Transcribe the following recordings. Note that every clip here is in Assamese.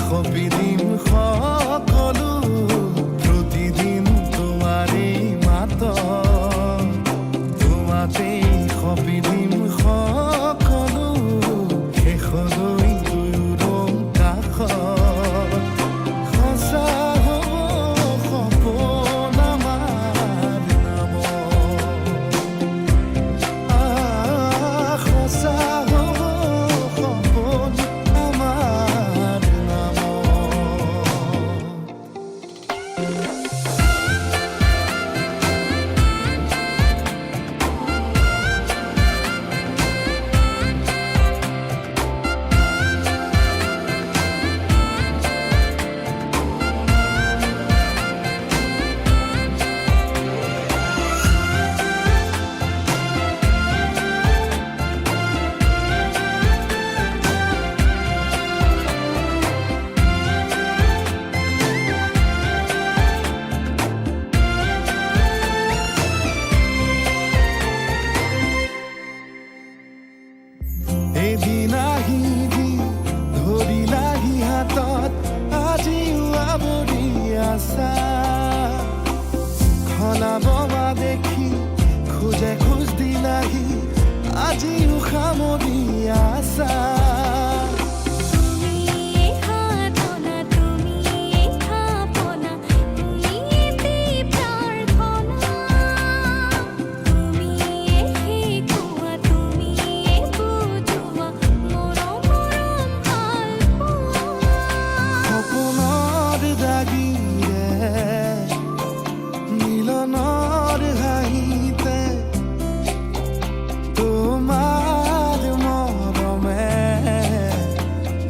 সপি দিম সকলো প্ৰতিদিন তোমাৰে মাত তোমাতে সপি দিম সকলো শেষলৈ দুয়োৰ কাষত সঁচা হ'ব সপোন আমাৰ নামত সঁচা হ'ব সপোন আমাৰ এদিন আহিবি ধৰিলাহি হাতত আজিও আৱৰি আছা খলাবমা দেখি খোজে খোজ দিলাহি আজিও সামৰি আছা সপোনৰ দাগিৰে মিলনৰ হাঁহিতে তোমাৰ মৰমে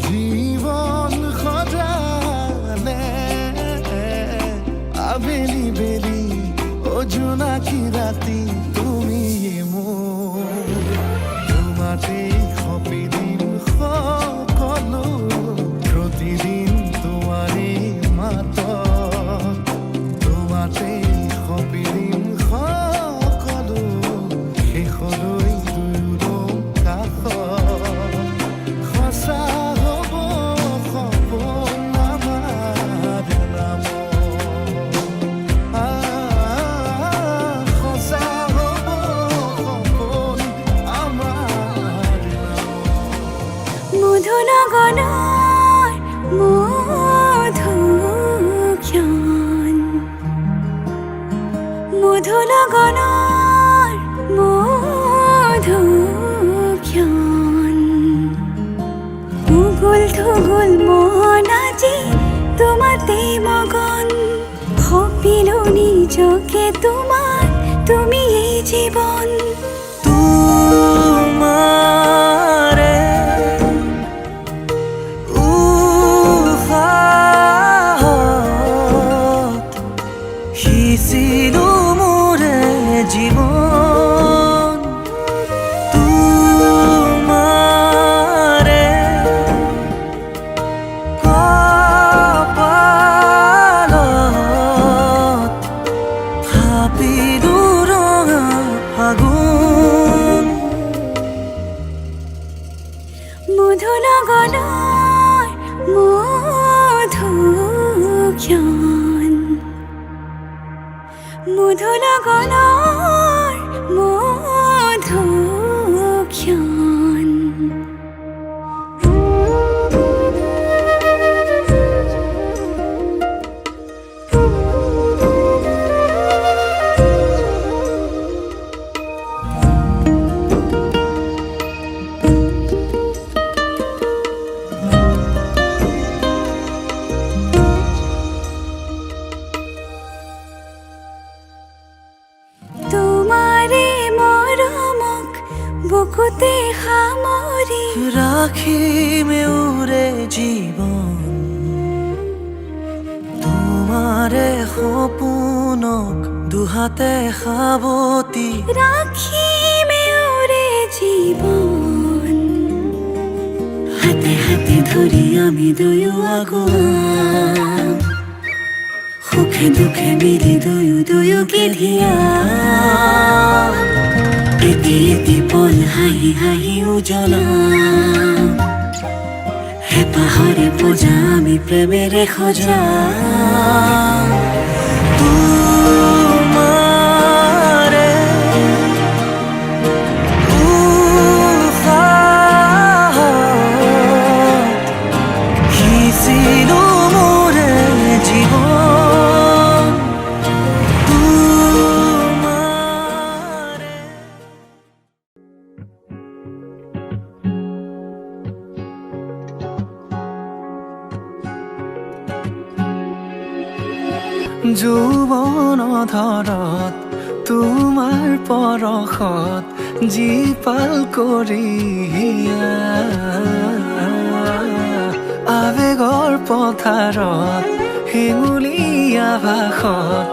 জীৱন সজালে আবেলি বেলি অজোনাকি ৰাতি তুমি মোৰ তোমাতে সপি দিম সকলো প্ৰতিদিন তোমাৰে মাত তোমাতে সপি দিম সকলো শেষলৈ দুয়োৰ কাষত সঁচা হ'ব সপোন আমাৰ নামত সঁচা হ'ব সপোন আমাৰ মধুনগনৰ মধুক্ষণ মধুনগনৰ মধুক্ষণ উগুল থুগুল মন আজি তোমাতে মগন সপিলো নিজকে তোমাৰ তুমি এই জীৱন তোমাৰে উশাহত সিঁচিলো মোৰে জীৱন তোমাৰে কপালত থাপিলো ৰঙা ফাগুন মধুনগৰৰ মধুক্ষণ মধুনগৰৰ মধুক্ষণ তোমাৰে মৰমক বুকুতে সামৰি ৰাখিমে উৰে জীৱন তোমাৰে সপোনক দুহাতে সাৱতি ৰাখিমে উৰে জীৱন হাতে হাতে ধৰি আমি দুয়ো আগুৱা সুখে দুখে মিলি দুয়োকে ধিয়া এটি এটি পল হাঁহি হাঁহি উজ্বলা হে পাহাড়ে পূজা আমি প্রেমের খোঁজা তোমারে ছিল মোরে জীবন তোমারে যৌৱন ধৰত তোমাৰ পৰশত জীপাল কৰি আৱেগৰ পথাৰত হেঙুলীয়া ভাষত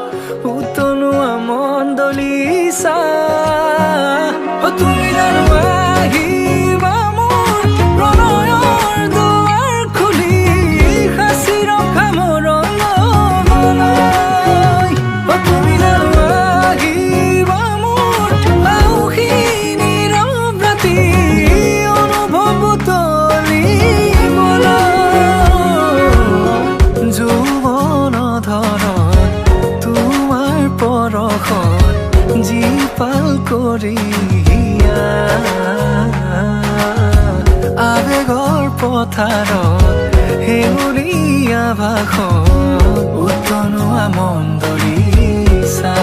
উতলোৱা মণ্ডলীচা তুমি জানো আহিবা মোৰ প্ৰণয়ৰ দুৱাৰ খুলি সাঁচি ৰখা মৰলৈ তুমি জানো আহিবা মোৰ আউসী নীৰৱ ৰাতি অনুভৱ উতলিবলৈ যৌৱন ধৰত তোমাৰ পৰশত জীপাল কৰি আৱেগৰ পথাৰত হেঙুলীয়া ভাষত উতলোৱা মণ্ডলীচা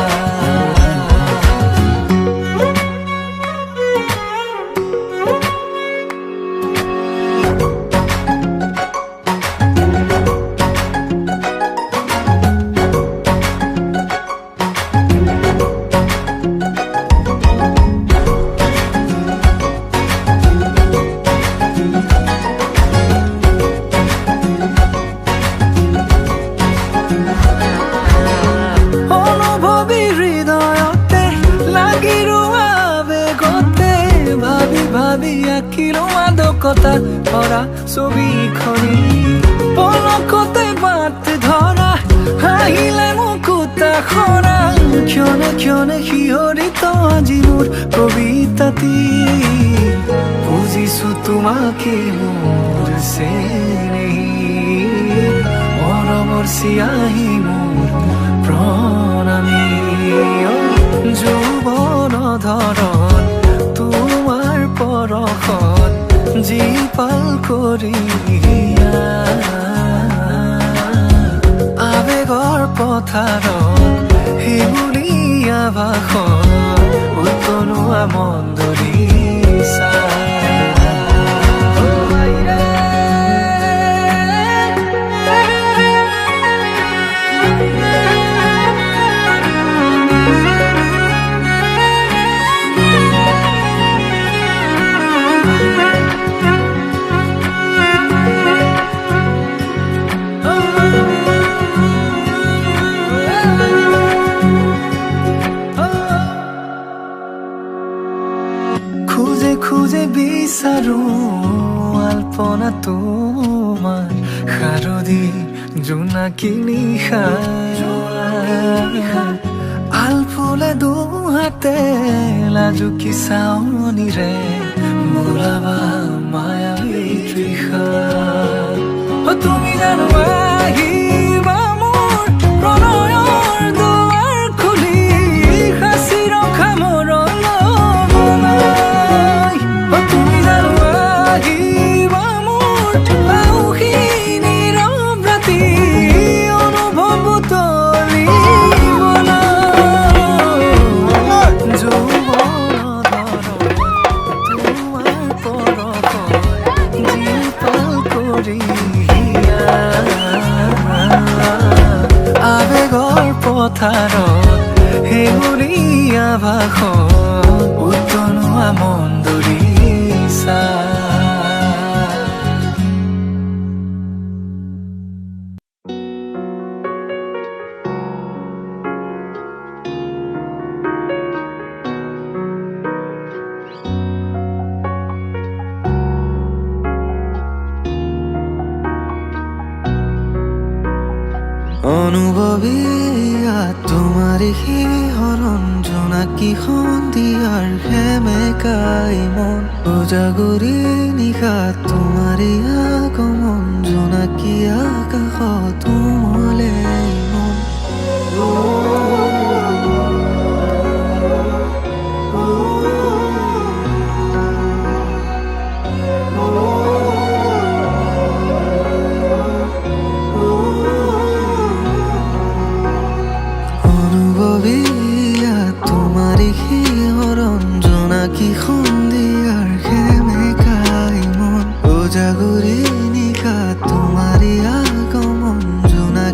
অনুভৱী হৃদয়তে লাগি ৰোৱা বেগতে ভাবি ভাবি আঁকিলো মাদকতা ভৰা ছবিখনি পলকতে বাট ধৰা হাঁহিলে মুকুতা খৰা ক্ষণে ক্ষণে শিহৰিত আজি মোৰ কবিতাটি বুজিছো তোমাকে মোৰ চেনেহী মৰমৰ চিয়াহী মোৰ প্ৰণামী যৌৱন ধৰত তোমাৰ পৰশত জীপাল কৰি আৱেগৰ পথাৰত হেঙুলীয়া ভাষত উতলোৱা মণ্ডলীচা খুঁজে খুঁজে বিচাৰো আল্পনা তোমাৰ শাৰদী জোনাকী নিশা আলফুলে দুহাতে লাজুকী চাৱনিৰে বোলাবা মায়াবী তৃষা তুমি জানো আহিবা মোৰ প্ৰণয়ৰ দুৱাৰ খুলি সাঁচি ৰখা মৰলৈ তুমি জানো আহিবা মোৰ আউসী নীৰৱ ৰাতি অনুভৱ উতলিবলৈ যৌৱন ধৰত তোমাৰ পৰশত জীপাল কৰি আৱেগৰ পথাৰত হেঙুলীয়া ভাষত উতলোৱা মণ্ডলীচা অনুভৱীয়া তোমাৰে শিহৰণ জোনাকী সন্ধিয়াৰ সেমেকাই মন উজাগৰি নিশা তোমাৰে আগমন জোনাকী আকাশত উমলে মন অনুভৱীয়া তোমাৰে শিহৰণ জোনাকী সন্ধিয়াৰ সেমেকাই মন উজাগৰি নিশা তোমাৰে আগমন জোনাকী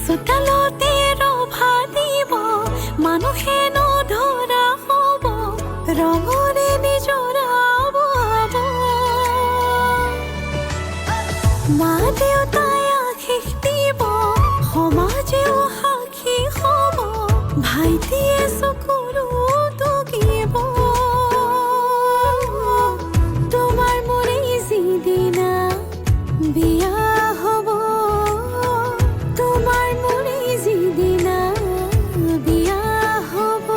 চোতালতে ৰভা দিব মানুহে নধৰা হ'ব ৰঙৰে নিজৰাব মা দেউতাই আশীষ দিব সমাজেও সাক্ষী হ'ব ভাইটিয়ে চকুৰো টুকিব তোমাৰ মোৰে যিদিনা বিয়া হ'ব তোমাৰ মোৰে যিদিনা বিয়া হ'ব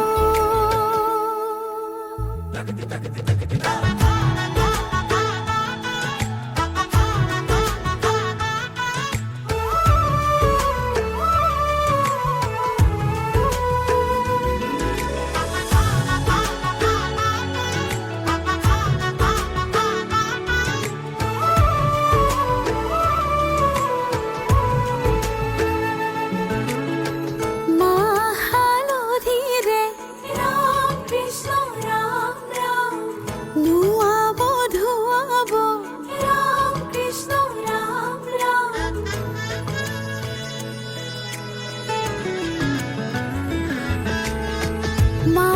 মা হালধিৰে ৰাম কৃষ্ণ ৰাম ৰাম ধুৱাব ধুৱাব ৰাম কৃষ্ণ ৰাম ৰাম মা